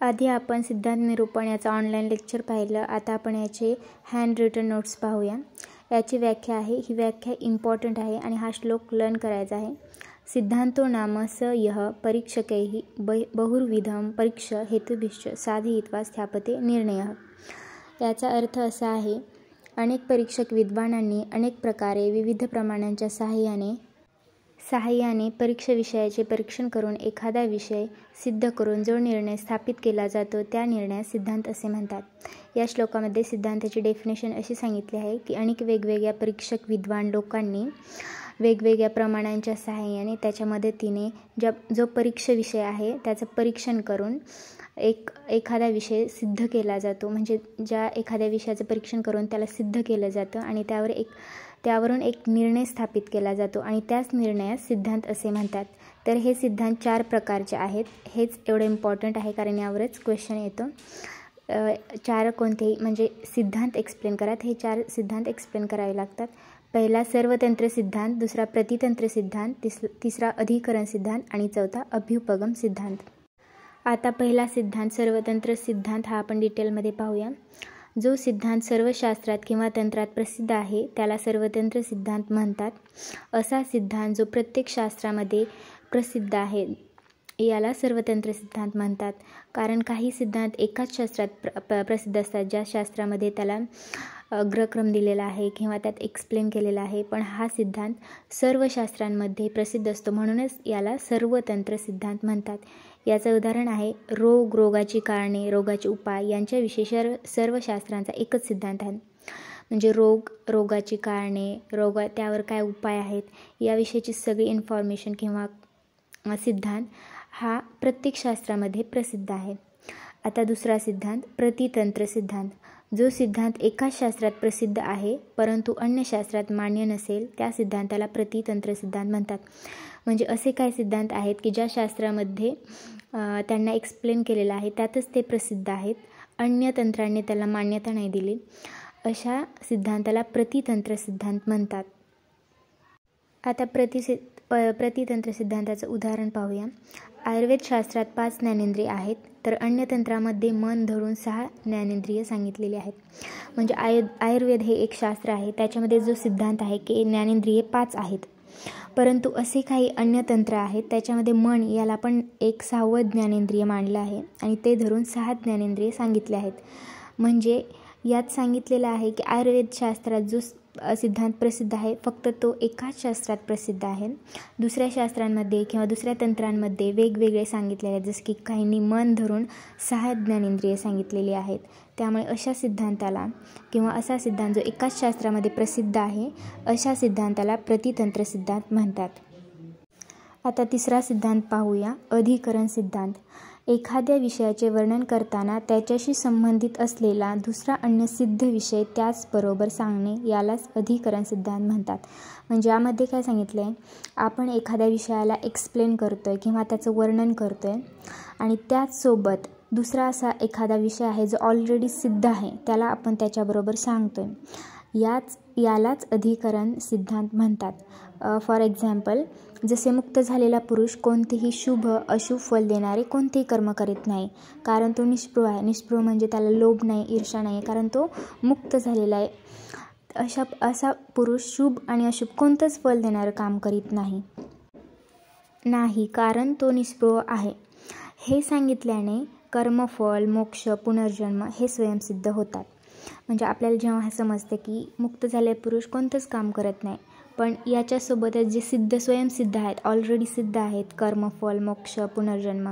आधी आपण सिद्धांत निरूपण याचा ऑनलाईन लेक्चर पाहिलं. आता आपण याचे हँड रिटन नोट्स पाहूया. याची व्याख्या आहे. ही व्याख्या इम्पॉर्टंट आहे आणि हा श्लोक लर्न करायचा आहे. सिद्धांतो नाम स यः परीक्षकैः बहुर्विधं परीक्ष्य हेतुभिश्च साधयित्वा स्थापते निर्णयः. याचा अर्थ असा आहे, अनेक परीक्षक विद्वानांनी अनेक प्रकारे विविध प्रमाणांच्या सहाय्याने परीक्षा विषयाचे परीक्षण करून एखादा विषय सिद्ध करून जो निर्णय स्थापित केला जातो त्या निर्णयास सिद्धांत असे म्हणतात. या श्लोकामध्ये सिद्धांताची डेफिनेशन अशी सांगितली आहे की अनेक वेगवेगळ्या परीक्षक विद्वान लोकांनी वेगवेगळ्या प्रमाणांच्या सहाय्याने त्याच्या मदतीने जो परीक्षा विषय आहे त्याचं परीक्षण करून एखादा विषय सिद्ध केला जातो. म्हणजे ज्या एखाद्या विषयाचं परीक्षण करून त्याला सिद्ध केलं जातं आणि त्यावरून एक निर्णय स्थापित केला जातो आणि त्याच निर्णयास सिद्धांत असे म्हणतात. तर हे सिद्धांत 4 प्रकारचे आहेत. हेच एवढं इम्पॉर्टंट आहे कारण यावरच क्वेश्चन येतो. 4 कोणतेही म्हणजे सिद्धांत एक्सप्लेन करा. हे 4 सिद्धांत एक्सप्लेन करावे लागतात. पहिला सर्वतंत्र सिद्धांत, दुसरा प्रतितंत्र सिद्धांत, तिसरा अधिकरण सिद्धांत आणि चौथा अभ्युपगम सिद्धांत. आता पहिला सिद्धांत सर्वतंत्र सिद्धांत हा आपण डिटेलमध्ये पाहूया. जो सिद्धांत सर्व शास्त्रात किंवा तंत्रात प्रसिद्ध आहे त्याला सर्वतंत्र सिद्धांत म्हणतात. असा सिद्धांत जो प्रत्येक शास्त्रामध्ये प्रसिद्ध आहे याला सर्वतंत्र सिद्धांत म्हणतात. कारण काही सिद्धांत एकाच शास्त्रात प्रसिद्ध असतात, ज्या शास्त्रामध्ये त्याला अग्रक्रम दिलेला आहे किंवा त्यात एक्सप्लेन केलेला आहे, पण हा सिद्धांत सर्व शास्त्रांमध्ये प्रसिद्ध असतो, म्हणूनच याला सर्वतंत्र सिद्धांत म्हणतात. याचं उदाहरण आहे रोग, रोगाची कारणे, रोगाचे उपाय यांच्याविषयी सर्व शास्त्रांचा एकच सिद्धांत आहे. म्हणजे रोग, रोगाची कारणे, त्यावर काय उपाय आहेत याविषयीची सगळी इन्फॉर्मेशन किंवा सिद्धांत हा प्रत्येक शास्त्रामध्ये प्रसिद्ध आहे. आता दुसरा सिद्धांत प्रतितंत्र सिद्धांत. जो सिद्धांत एकाच शास्त्रात प्रसिद्ध आहे परंतु अन्य शास्त्रात मान्य नसेल त्या सिद्धांताला प्रतितंत्र सिद्धांत म्हणतात. म्हणजे असे काही सिद्धांत आहेत की ज्या शास्त्रामध्ये त्यांना एक्सप्लेन केलेलं आहे त्यातच ते प्रसिद्ध आहेत, अन्य तंत्रांनी त्याला मान्यता नाही दिली, अशा सिद्धांताला प्रतितंत्र सिद्धांत म्हणतात. आता प्रतितंत्र सिद्धांताचं उदाहरण पाहूया. आयुर्वेद शास्त्रात 5 ज्ञानेंद्रिय आहेत तर अन्य तंत्रामध्ये मन धरून 6 ज्ञानेंद्रिय सांगितलेली आहेत. म्हणजे आयुर्वेद हे एक शास्त्र आहे, त्याच्यामध्ये जो सिद्धांत आहे की ज्ञानेंद्रिये 5 आहेत. परंतु असे काही अन्य तंत्र आहेत त्याच्यामध्ये मन याला पण एक 6वं ज्ञानेंद्रिय मानलं आहे आणि ते धरून 6 ज्ञानेंद्रिय सांगितले आहेत. म्हणजे यात सांगितलेलं आहे की आयुर्वेद शास्त्रात जो सिद्धांत प्रसिद्ध आहे फक्त तो एकाच शास्त्रात प्रसिद्ध आहे. दुसऱ्या शास्त्रांमध्ये किंवा दुसऱ्या तंत्रांमध्ये वेगवेगळे सांगितलेले आहेत, जसं की काहींनी मन धरून 6 ज्ञानेंद्रिये सांगितलेली आहेत. त्यामुळे अशा सिद्धांताला किंवा असा सिद्धांत जो एकाच शास्त्रामध्ये प्रसिद्ध आहे अशा सिद्धांताला प्रतितंत्र सिद्धांत म्हणतात. आता तिसरा सिद्धांत पाहूया, अधिकरण सिद्धांत. एखाद्या विषयाचे वर्णन करताना त्याच्याशी संबंधित असलेला दुसरा अन्य सिद्ध विषय त्याचबरोबर सांगणे यालाच अधिकरण सिद्धांत म्हणतात. म्हणजे यामध्ये काय सांगितलं आहे, आपण एखाद्या विषयाला एक्सप्लेन करतो आहे किंवा त्याचं वर्णन करतो आहे आणि त्याचसोबत दुसरा असा एखादा विषय आहे जो ऑलरेडी सिद्ध आहे त्याला आपण त्याच्याबरोबर सांगतो आहे, यालाच अधिकरण सिद्धांत म्हणतात. फॉर एक्झाम्पल, जसे मुक्त झालेला पुरुष कोणतेही शुभ अशुभ फल देणारे कोणतेही कर्म करीत नाही, कारण तो निष्पृह आहे. निष्पृह म्हणजे त्याला लोभ नाही, ईर्ष्या नाही, कारण तो मुक्त झालेला आहे. असा पुरुष शुभ आणि अशुभ कोणतंच फल देणारं काम करीत नाही कारण तो निष्पृह आहे. हे सांगितल्याने कर्मफल, मोक्ष, पुनर्जन्म हे स्वयंसिद्ध होतात. म्हणजे आपल्याला जेव्हा समजतं की मुक्त झालेला पुरुष कोणतंच काम करत नाही, पण याच्यासोबतच जे स्वयंसिद्ध आहेत, ऑलरेडी सिद्ध आहेत, कर्मफल, मोक्ष, पुनर्जन्म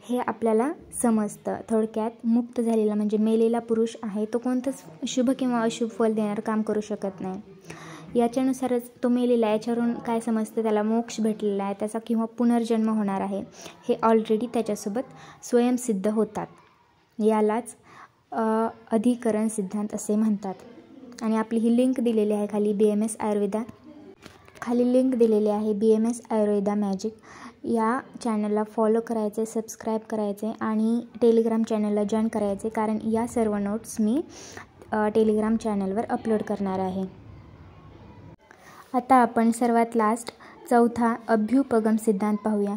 हे आपल्याला समजतं. थोडक्यात मुक्त झालेला म्हणजे मेलेला पुरुष आहे तो कोणतंच शुभ किंवा अशुभ फल देणारं काम करू शकत नाही. याच्यानुसारच तो मेलेला आहे, याच्यावरून काय समजतं, त्याला मोक्ष भेटलेला आहे, त्याचा किंवा पुनर्जन्म होणार आहे, हे ऑलरेडी त्याच्यासोबत स्वयंसिद्ध होतात. यालाच अधिकरण सिद्धांत असे म्हणतात. आणि आपली ही लिंक दिलेली आहे खाली BMS आयुर्वेदा, खाली लिंक दिलेली आहे BMS आयुर्वेदा मॅजिक. या चॅनलला फॉलो करायचे, सबस्क्राईब करायचे आणि टेलिग्राम चॅनलला जॉईन करायचे, कारण या सर्व नोट्स मी टेलिग्राम चॅनलवर अपलोड करणार आहे. आता आपण सर्वात लास्ट 4था अभ्युपगम सिद्धांत पाहूया.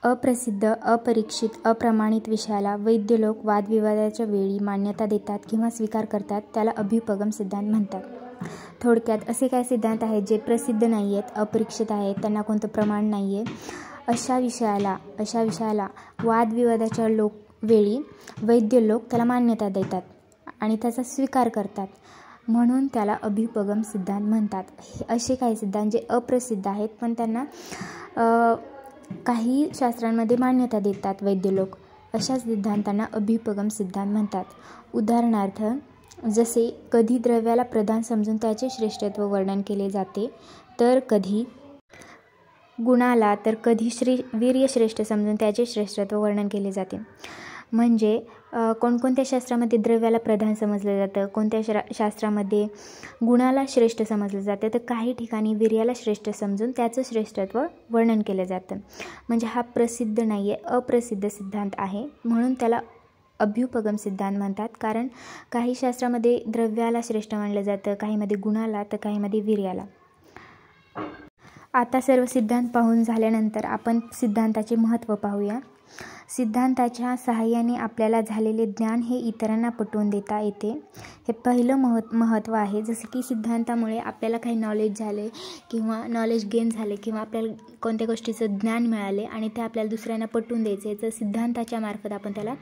अप्रसिद्ध, अपरीक्षित, अप्रमाणित विषयाला वैद्य लोक वादविवादाच्या वेळी मान्यता देतात किंवा स्वीकार करतात त्याला अभ्युपगम सिद्धांत म्हणतात. थोडक्यात असे काही सिद्धांत आहेत जे प्रसिद्ध नाही आहेत, अपरीक्षित आहेत, त्यांना कोणतं प्रमाण नाही आहे. अशा विषयाला वादविवादाच्या वेळी वैद्य लोक त्याला मान्यता देतात आणि त्याचा स्वीकार करतात, म्हणून त्याला अभ्युपगम सिद्धांत म्हणतात. असे काही सिद्धांत जे अप्रसिद्ध आहेत पण त्यांना काही शास्त्रांमध्ये मान्यता देतात वैद्य लोक, अशा सिद्धांतांना अभ्युपगम सिद्धांत म्हणतात. उदाहरणार्थ जसे कधी द्रव्याला प्रधान समजून त्याचे श्रेष्ठत्व वर्णन केले जाते, तर कधी गुणाला, तर कधी वीर्य श्रेष्ठ समजून त्याचे श्रेष्ठत्व वर्णन केले जाते. म्हणजे कोणकोणत्या शास्त्रामध्ये द्रव्याला प्रधान समजलं जातं, कोणत्या शास्त्रामध्ये गुणाला श्रेष्ठ समजलं जातं, तर काही ठिकाणी वीर्याला श्रेष्ठ समजून त्याचं श्रेष्ठत्व वर्णन केलं जातं. म्हणजे हा प्रसिद्ध नाही आहे, अप्रसिद्ध सिद्धांत आहे, म्हणून त्याला अभ्युपगम सिद्धांत म्हणतात. कारण काही शास्त्रामध्ये द्रव्याला श्रेष्ठ मानलं जातं, काहीमध्ये गुणाला, तर काहीमध्ये वीर्याला. आता सर्व सिद्धांत पाहून झाल्यानंतर आपण सिद्धांताचे महत्त्व पाहूया. सिद्धांताच्या सहाय्याने आपल्याला झालेले ज्ञान हे इतरांना पटवून देता येते, हे पहिलं महत्त्व आहे. जसं की सिद्धांतामुळे आपल्याला काही नॉलेज झाले किंवा नॉलेज गेन झाले किंवा आपल्याला कोणत्या गोष्टीचं ज्ञान मिळाले आणि ते आपल्याला दुसऱ्यांना पटवून द्यायचे, तर सिद्धांताच्या मार्फत आपण त्याला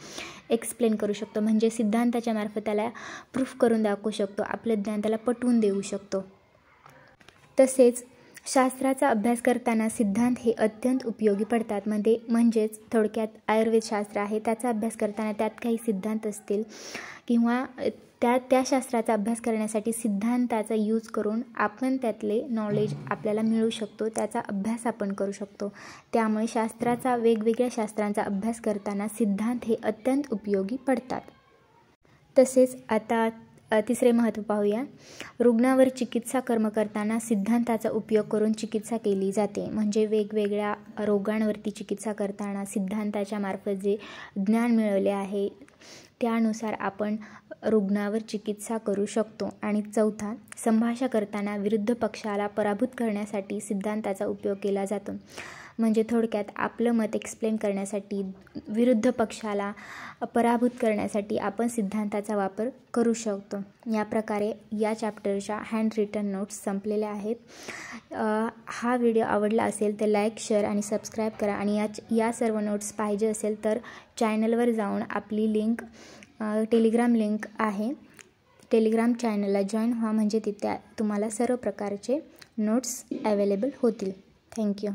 एक्सप्लेन करू शकतो. म्हणजे सिद्धांताच्या मार्फत त्याला प्रूफ करून दाखवू शकतो, आपलं ज्ञान त्याला पटवून देऊ शकतो. तसेच शास्त्राचा अभ्यास करताना सिद्धांत हे अत्यंत उपयोगी पडतात. म्हणजेच थोडक्यात आयुर्वेदशास्त्र आहे, त्याचा अभ्यास करताना त्यात काही सिद्धांत असतील किंवा त्या शास्त्राचा अभ्यास करण्यासाठी सिद्धांताचा यूज करून आपण त्यातले नॉलेज आपल्याला मिळू शकतो, त्याचा अभ्यास आपण करू शकतो. त्यामुळे वेगवेगळ्या शास्त्रांचा अभ्यास करताना सिद्धांत हे अत्यंत उपयोगी पडतात. तसेच आता तिसरे महत्त्व पाहूया. रुग्णावर चिकित्सा कर्म करताना सिद्धांताचा उपयोग करून चिकित्सा केली जाते. म्हणजे वेगवेगळ्या रोगांवरती चिकित्सा करताना सिद्धांताच्या मार्फत जे ज्ञान मिळवले आहे त्यानुसार आपण रुग्णावर चिकित्सा करू शकतो. आणि चौथा, संभाषण करताना विरुद्ध पक्षाला पराभूत करण्यासाठी सिद्धांताचा उपयोग केला जातो. म्हणजे थोडक्यात आपलं मत एक्सप्लेन करण्यासाठी, विरुद्ध पक्षाला पराभूत करण्यासाठी आपण सिद्धांताचा वापर करू शकतो. या प्रकारे या चॅप्टरच्या हँड रिटन नोट्स संपलेल्या आहेत. हा व्हिडिओ आवडला असेल तर लाईक, शेअर आणि सबस्क्राईब करा. आणि या सर्व नोट्स पाहिजे असेल तर चॅनलवर जाऊन आपली लिंक, टेलिग्राम लिंक आहे, टेलिग्राम चॅनलला जॉईन व्हा, म्हणजे तिथे तुम्हाला सर्व प्रकारचे नोट्स अवेलेबल होतील. थँक्यू.